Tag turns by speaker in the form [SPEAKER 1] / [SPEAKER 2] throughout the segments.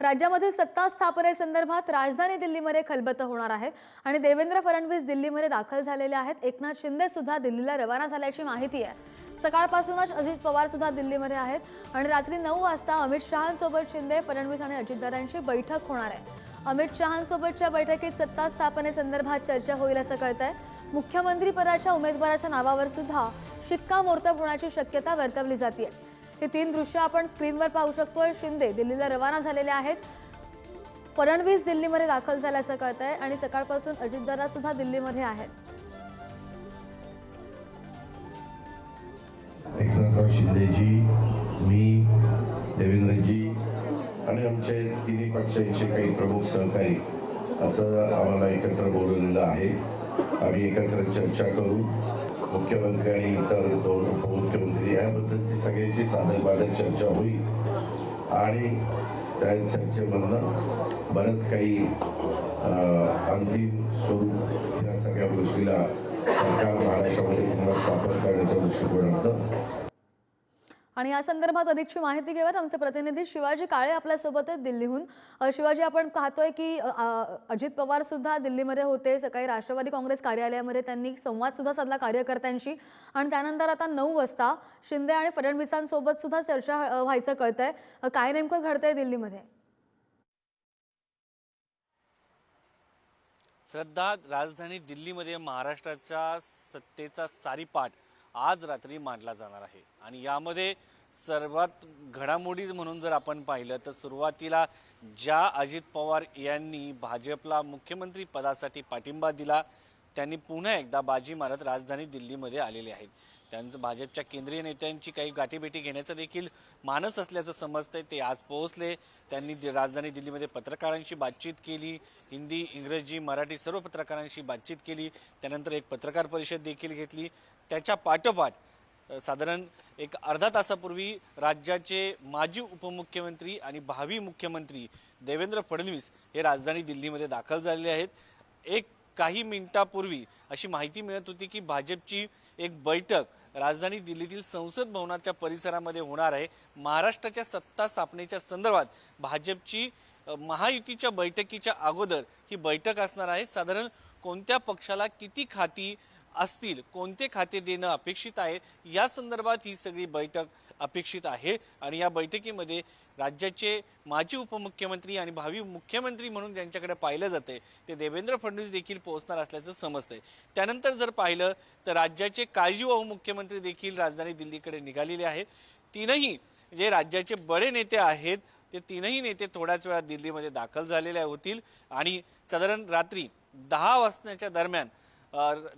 [SPEAKER 1] राज्यामधील सत्ता स्थापनेसंदर्भात राजधानी दिल्लीमध्ये खलबतं होणार आहे आणि देवेंद्र फडणवीस दिल्लीमध्ये दाखल झालेले आहेत। एकनाथ शिंदे सुद्धा दिल्लीला रवाना झाल्याची माहिती आहे। सकाळपासूनच अजित पवार सुद्धा दिल्लीमध्ये आहेत आणि रात्री 9 वाजता अमित शहांसोबत शिंदे, फडणवीस आणि अजितदारांची बैठक होणार आहे। अमित शहांसोबतच्या बैठकीत सत्ता स्थापनेसंदर्भात चर्चा होईल असं कळतंय। मुख्यमंत्री पदाच्या उमेदवाराच्या नावावर सुद्धा शिक्कामोर्तब होण्याची शक्यता वर्तवली जाते। हे 3 दृश्य आपण स्क्रीनवर पाहू शकतोय। शिंदे दिल्लीला रवाना झालेले आहेत, फडणवीस दिल्लीमध्ये दाखल झाल्याचं कळतंय आणि सकाळपासून अजितदादा सुद्धा दिल्लीमध्ये आहेत।
[SPEAKER 2] एकनाथ शिंदेजी, मी, देवेंद्रजी आणि आमचे तिन्ही पक्षांचे काही प्रमुख सहकारी असं आम्हाला एकत्र बोलवलेलं आहे। आम्ही एकत्र चर्चा करू। मुख्यमंत्री आणि इतर 2 उपमुख्यमंत्री याबद्दलची सगळ्यांची साधक चर्चा होईल आणि त्या चर्चेमधनं बरंच काही अंतिम स्वरूप या सगळ्या गोष्टीला सरकार महाराष्ट्रामध्ये पुन्हा स्थापन करण्याच्या दृष्टिकोनातून।
[SPEAKER 1] आणि या संदर्भात अधिकची माहिती घेऊयात आमचे प्रतिनिधी शिवाजी काळे आपल्या सोबत आहेत दिल्लीहून। शिवाजी, आपण पाहतोय की अजित पवार सुद्धा दिल्लीमध्ये होते। सकाळी राष्ट्रवादी काँग्रेस कार्यालयामध्ये त्यांनी संवाद सुद्धा साधला कार्यकर्त्यांशी आणि त्यानंतर आता 9 वाजता शिंदे आणि फडणवीसांसोबत सुद्धा चर्चा व्हायचं कळतंय। काय नेमकं घडतंय दिल्लीमध्ये?
[SPEAKER 3] श्रद्धा, राजधानी दिल्लीमध्ये महाराष्ट्राच्या सत्तेचा सारीपाट आज रात्री मांडला जाणार आहे आणि यामध्ये सर्वात घडामोडी म्हणून जर आपण पाहिलं तर सुरुवातीला ज्या अजित पवार यांनी भाजपला मुख्यमंत्री पदासाठी पाठिंबा दिला त्यांनी पुन्हा एकदा बाजी मारत राजधानी दिल्लीमध्ये आलेले आहेत। त्यांचं भाजपच्या केंद्रीय नेत्यांची काही गाठीभेटी घेण्याचं देखील मानस असल्याचं समजतंय। ते आज पोहोचले। त्यांनी राजधानी दिल्लीमध्ये पत्रकारांशी बातचीत केली, हिंदी, इंग्रजी, मराठी सर्व पत्रकारांशी बातचीत केली। त्यानंतर एक पत्रकार परिषद देखील घेतली। त्याच्या पाठोपाठ साधारण एक अर्धा तासापूर्वी राज्याचे माजी उपमुख्यमंत्री आणि भावी मुख्यमंत्री देवेंद्र फडणवीस हे राजधानी दिल्लीमध्ये दाखल झालेले आहेत। काही मिनिटांपूर्वी अशी माहिती मिळत होती की भाजपची एक बैठक राजधानी दिल्लीतील संसद भवनाच्या परिसरामध्ये होणार आहे। महाराष्ट्राच्या सत्ता स्थापनेच्या संदर्भात भाजपची महायुतीच्या बैठकीच्या अगोदर ही बैठक असणार आहे। साधारण कोणत्या पक्षाला किती खाती असतील, कोणते खाते देणं अपेक्षित आहे या संदर्भात ही सगळी बैठक अपेक्षित आहे आणि या बैठकीमध्ये राज्याचे माजी उपमुख्यमंत्री आणि भावी मुख्यमंत्री म्हणून ज्यांच्याकडे पाहिलं जाते ते देवेंद्र फडणवीस देखील पोहोचणार असल्याचं समजतंय। त्यानंतर जर पाहिलं तर राज्याचे काळजीवाहू मुख्यमंत्री देखील राजधानी दिल्लीकडे निघालेले आहेत। तीनही जे राज्याचे बडे नेते आहेत ते तीनही नेते थोड्याच वेळात दिल्लीमध्ये दाखल झालेले होतील आणि साधारण रात्री 10 वाजण्याच्या दरम्यान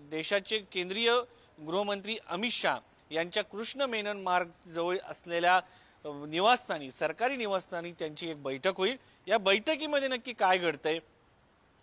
[SPEAKER 3] देशाचे केंद्रीय गृहमंत्री अमित शहा यांच्या कृष्ण मेनन मार्ग जवळ असलेल्या निवासस्थानी, सरकारी निवासस्थानी त्यांची एक बैठक होईल। या बैठकीमध्ये नक्की काय घडतंय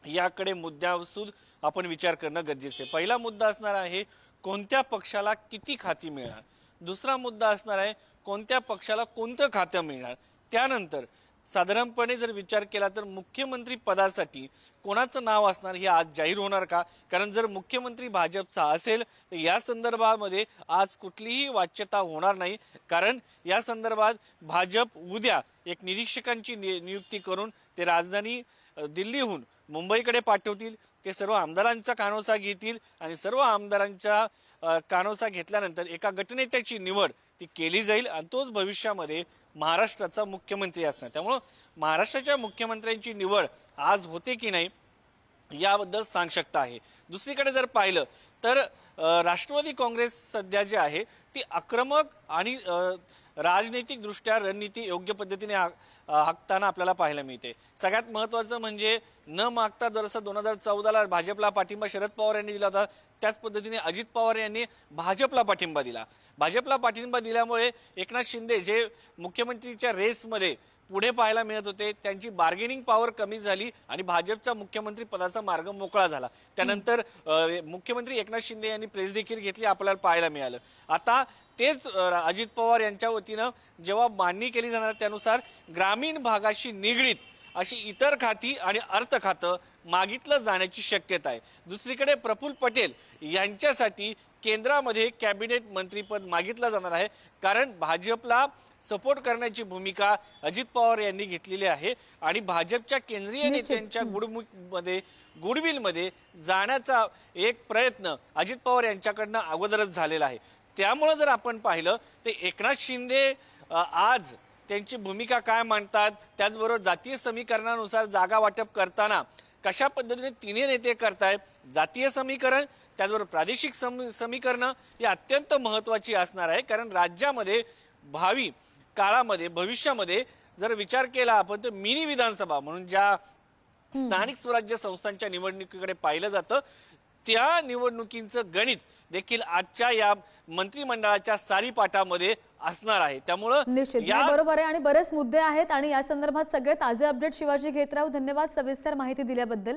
[SPEAKER 3] याकडे मुद्द्यासूद आपण विचार करणं गरजेचं आहे। पहिला मुद्दा असणार आहे कोणत्या पक्षाला किती खाती मिळणार, दुसरा मुद्दा असणार आहे कोणत्या पक्षाला कोणतं खातं मिळणार, त्यानंतर साधारणपणे जर विचार केला तर मुख्यमंत्री पदासाठी कोणाचं नाव असणार हे आज जाहीर होणार का? कारण जर मुख्यमंत्री भाजपचा असेल तर या संदर्भामध्ये आज कुठलीही वाच्यता होणार नाही, कारण या संदर्भात भाजप उद्या एक निरीक्षकांची नियुक्ती करून ते राजधानी दिल्लीहून मुंबईकडे पाठवतील। ते सर्व आमदारांचा कानोसा घेतील आणि सर्व आमदारांचा कानोसा घेतल्यानंतर एका गटनेत्याची निवड ती केली जाईल आणि तोच भविष्यामध्ये महाराष्ट्राचा मुख्यमंत्री असणार। त्यामुळे महाराष्ट्राच्या मुख्यमंत्र्यांची निवड आज होते की नाही याबद्दल सांगशक्ता आहे। दुसरीकडे जर पाहिलं तर राष्ट्रवादी काँग्रेस सध्या जे आहे ती आक्रमक आणि राजनैतिक दृष्ट्या रणनीती योग्य पद्धतीने आखताना आपल्याला पाहायला मिळते। सगळ्यात महत्त्वाचं म्हणजे न मागता जसं 2014ला भाजपला पाठिंबा शरद पवार यांनी दिला होता त्याच पद्धतीने अजित पवार यांनी भाजपला पाठिंबा दिला। भाजपला पाठिंबा दिल्यामुळे एकनाथ शिंदे जे मुख्यमंत्रीच्या रेसमध्ये पुढे पाहायला मिळत होते त्यांची बार्गेनिंग पॉवर कमी झाली आणि भाजपचा मुख्यमंत्री पदाचा मार्ग मोकळा झाला। त्यानंतर मुख्यमंत्री एकनाथ शिंदे यांनी प्रेस देखील घेतली, आपल्याला पाहायला मिळालं। आता तेच अजित पवार यांच्या वतीनं जेव्हा मांडणी केली जाणार त्यानुसार ग्रामीण भागाशी निगडीत अशी इतर खाती आणि अर्थ खातं मागितलं जाण्याची शक्यता आहे। दुसरीकडे प्रफुल्ल पटेल यांच्यासाठी केंद्रामध्ये कॅबिनेट मंत्रीपद मागितलं जाणार आहे, कारण भाजपला सपोर्ट करण्याची भूमिका अजित पवार यांनी घेतलेली आहे आणि भाजपच्या केंद्रीय नेत्यांच्या गुडविलमध्ये जाण्याचा एक प्रयत्न अजित पवार यांच्याकडनं अगोदरच झालेला आहे। त्यामुळे जर आपण पाहिलं तर एकनाथ शिंदे आज त्यांची भूमिका काय मांडतात, त्याचबरोबर जातीय समीकरणानुसार जागा वाटप करताना कशा पद्धतीने तिन्ही नेते करतायत, जातीय समीकरण त्याचबरोबर प्रादेशिक समीकरण ही अत्यंत महत्त्वाची असणार आहे। कारण राज्यामध्ये भावी काळामध्ये भविष्यामध्ये जर विचार केला आपण तर मिनी विधानसभा म्हणून ज्या स्थानिक स्वराज्य संस्थांच्या निवडणुकीकडे पाहिलं जातं त्या निवडणुकींचं गणित देखील आजच्या या मंत्रिमंडळाच्या सारीपाटामध्ये असणार आहे। त्यामुळे
[SPEAKER 1] निश्चित बरोबर आहे आणि बरेच मुद्दे आहेत आणि या संदर्भात सगळे ताजे अपडेट शिवाजी घेत राहू। धन्यवाद सविस्तर माहिती दिल्याबद्दल।